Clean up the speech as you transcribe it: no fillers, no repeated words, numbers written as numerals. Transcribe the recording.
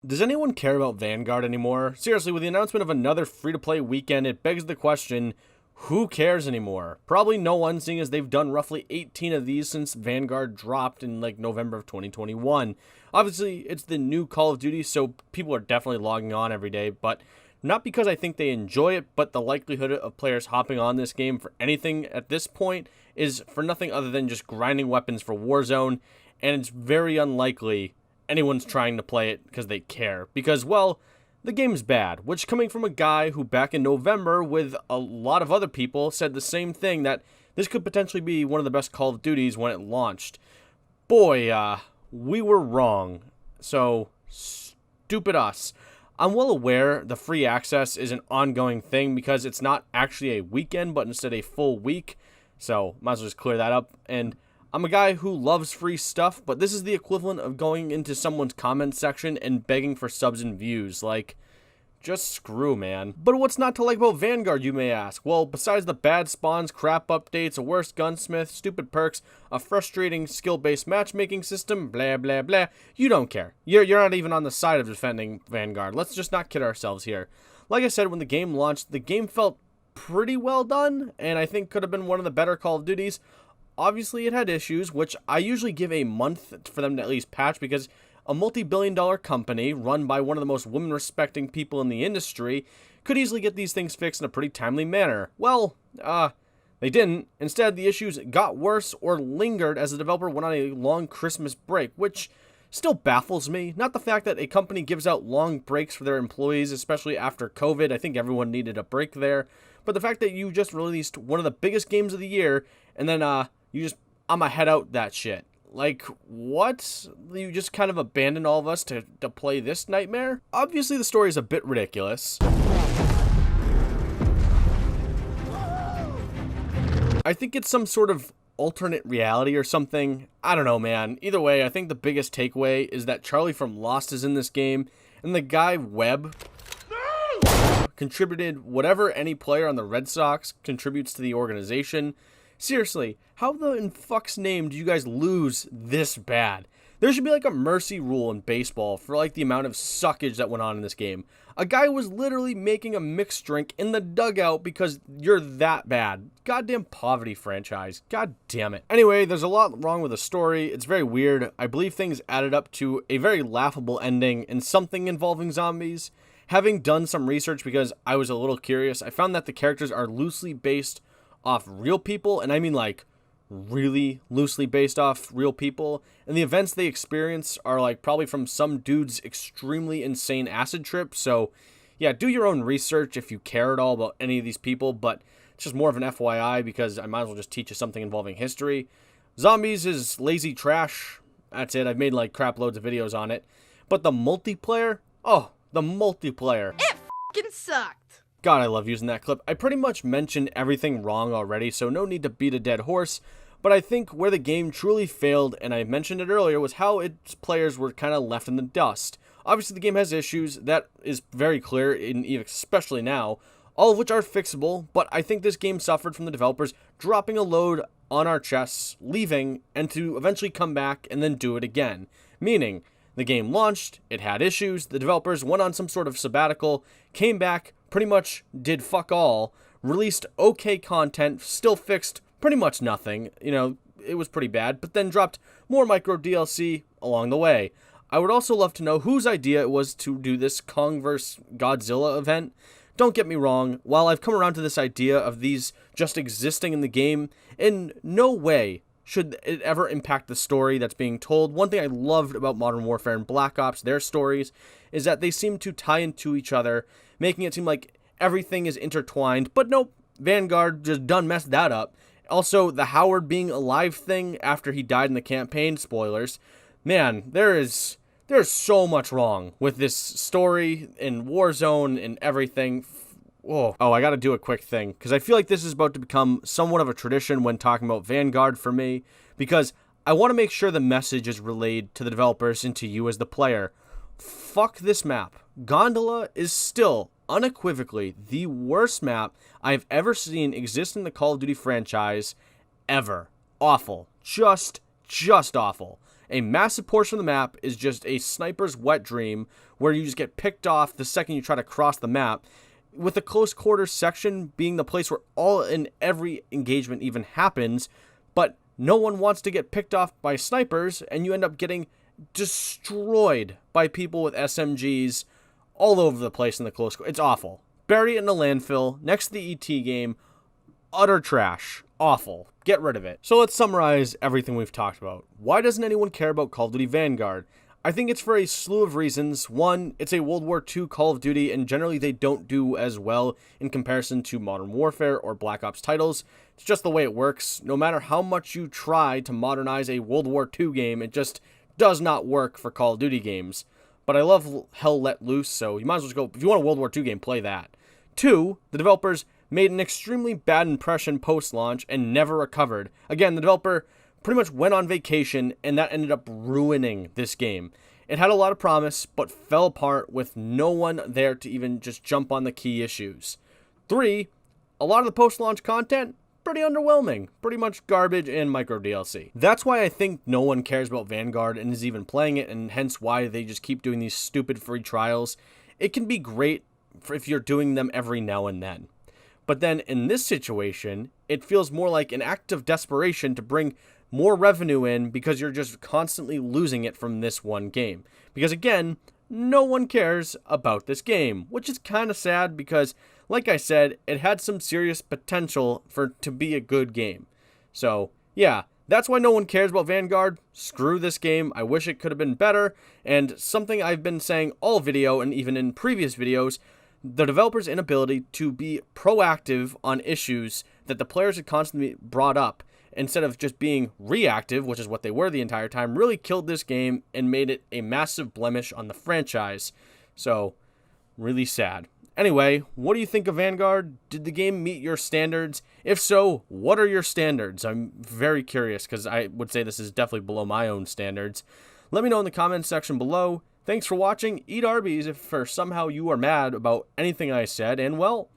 Does anyone care about Vanguard anymore? Seriously, with the announcement of another free-to-play weekend, it begs the question, who cares anymore? Probably no one, seeing as they've done roughly 18 of these since Vanguard dropped in like November of 2021. Obviously, it's the new Call of Duty, so people are definitely logging on every day, but not because I think they enjoy it, but the likelihood of players hopping on this game for anything at this point is for nothing other than just grinding weapons for Warzone, and it's very unlikely anyone's trying to play it because they care. Because, well, the game's bad, which coming from a guy who back in November with a lot of other people said the same thing, that this could potentially be one of the best Call of Duties when it launched. Boy, we were wrong. So, stupid us. I'm well aware the free access is an ongoing thing because it's not actually a weekend, but instead a full week. So, might as well just clear that up. And I'm a guy who loves free stuff, but this is the equivalent of going into someone's comment section and begging for subs and views. Like, just screw, man. But what's not to like about Vanguard, you may ask? Well, besides the bad spawns, crap updates, a worse gunsmith, stupid perks, a frustrating skill-based matchmaking system, blah, blah, blah, you don't care. You're not even on the side of defending Vanguard. Let's just not kid ourselves here. Like I said, when the game launched, the game felt pretty well done, and I think could have been one of the better Call of Duties. Obviously, it had issues, which I usually give a month for them to at least patch, because a multi-billion-dollar company run by one of the most women-respecting people in the industry could easily get these things fixed in a pretty timely manner. Well, they didn't. Instead, the issues got worse or lingered as the developer went on a long Christmas break, which still baffles me. Not the fact that a company gives out long breaks for their employees, especially after COVID. I think everyone needed a break there. But the fact that you just released one of the biggest games of the year, and then, I'ma head out that shit. Like, what? You just kind of abandoned all of us to play this nightmare? Obviously, the story is a bit ridiculous. I think it's some sort of alternate reality or something. I don't know, man. Either way, I think the biggest takeaway is that Charlie from Lost is in this game, and the guy Webb contributed whatever any player on the Red Sox contributes to the organization. Seriously, how in fuck's name do you guys lose this bad? There should be like a mercy rule in baseball for like the amount of suckage that went on in this game. A guy was literally making a mixed drink in the dugout because you're that bad. Goddamn poverty franchise. God damn it. Anyway, there's a lot wrong with the story. It's very weird. I believe things added up to a very laughable ending and something involving zombies. Having done some research because I was a little curious, I found that the characters are loosely based off real people, and I mean like really loosely based off real people, and the events they experience are like probably from some dude's extremely insane acid trip. So yeah, do your own research if you care at all about any of these people, but it's just more of an FYI because I might as well just teach you something involving history. Zombies is lazy trash. That's it. I've made like crap loads of videos on it, but the multiplayer, the multiplayer, it f***ing sucked. God, I love using that clip. I pretty much mentioned everything wrong already, so no need to beat a dead horse, but I think where the game truly failed, and I mentioned it earlier, was how its players were kind of left in the dust. Obviously, the game has issues, that is very clear, especially now, all of which are fixable, but I think this game suffered from the developers dropping a load on our chests, leaving, and to eventually come back and then do it again. Meaning, the game launched, it had issues, the developers went on some sort of sabbatical, came back, pretty much did fuck all, released okay content, still fixed pretty much nothing, it was pretty bad, but then dropped more micro DLC along the way. I would also love to know whose idea it was to do this Kong vs. Godzilla event. Don't get me wrong, while I've come around to this idea of these just existing in the game, in no way should it ever impact the story that's being told. One thing I loved about Modern Warfare and Black Ops, their stories, is that they seem to tie into each other, making it seem like everything is intertwined. But nope, Vanguard just done messed that up. Also, the Howard being alive thing after he died in the campaign, spoilers. Man, there's so much wrong with this story and Warzone and everything. Oh, I gotta do a quick thing, because I feel like this is about to become somewhat of a tradition when talking about Vanguard for me, because I want to make sure the message is relayed to the developers and to you as the player. Fuck this map. Gondola is still unequivocally the worst map I've ever seen exist in the Call of Duty franchise, ever. Awful. Just awful. A massive portion of the map is just a sniper's wet dream where you just get picked off the second you try to cross the map, with the close quarters section being the place where all and every engagement even happens, but no one wants to get picked off by snipers, and you end up getting destroyed by people with SMGs all over the place in the close. It's awful. Bury it in a landfill next to the ET game. Utter trash. Awful. Get rid of it. So let's summarize everything we've talked about. Why doesn't anyone care about Call of Duty Vanguard? I think it's for a slew of reasons. One, it's a World War II Call of Duty, and generally they don't do as well in comparison to Modern Warfare or Black Ops titles. It's just the way it works. No matter how much you try to modernize a World War II game, it just does not work for Call of Duty games. But I love Hell Let Loose, so you might as well just go, if you want a World War II game, play that. Two, the developers made an extremely bad impression post-launch and never recovered. Again, the developer pretty much went on vacation, and that ended up ruining this game. It had a lot of promise, but fell apart with no one there to even just jump on the key issues. Three, a lot of the post-launch content, pretty underwhelming. Pretty much garbage and micro DLC. That's why I think no one cares about Vanguard and is even playing it, and hence why they just keep doing these stupid free trials. It can be great if you're doing them every now and then. But then in this situation, it feels more like an act of desperation to bring more revenue in because you're just constantly losing it from this one game. Because again, no one cares about this game, which is kind of sad because, like I said, it had some serious potential to be a good game. So, yeah, that's why no one cares about Vanguard. Screw this game. I wish it could have been better. And something I've been saying all video and even in previous videos, the developer's inability to be proactive on issues that the players had constantly brought up, instead of just being reactive, which is what they were the entire time, really killed this game and made it a massive blemish on the franchise. So, really sad. Anyway, what do you think of Vanguard? Did the game meet your standards? If so, what are your standards? I'm very curious because I would say this is definitely below my own standards. Let me know in the comments section below. Thanks for watching. Eat Arby's if for somehow you are mad about anything I said, and well,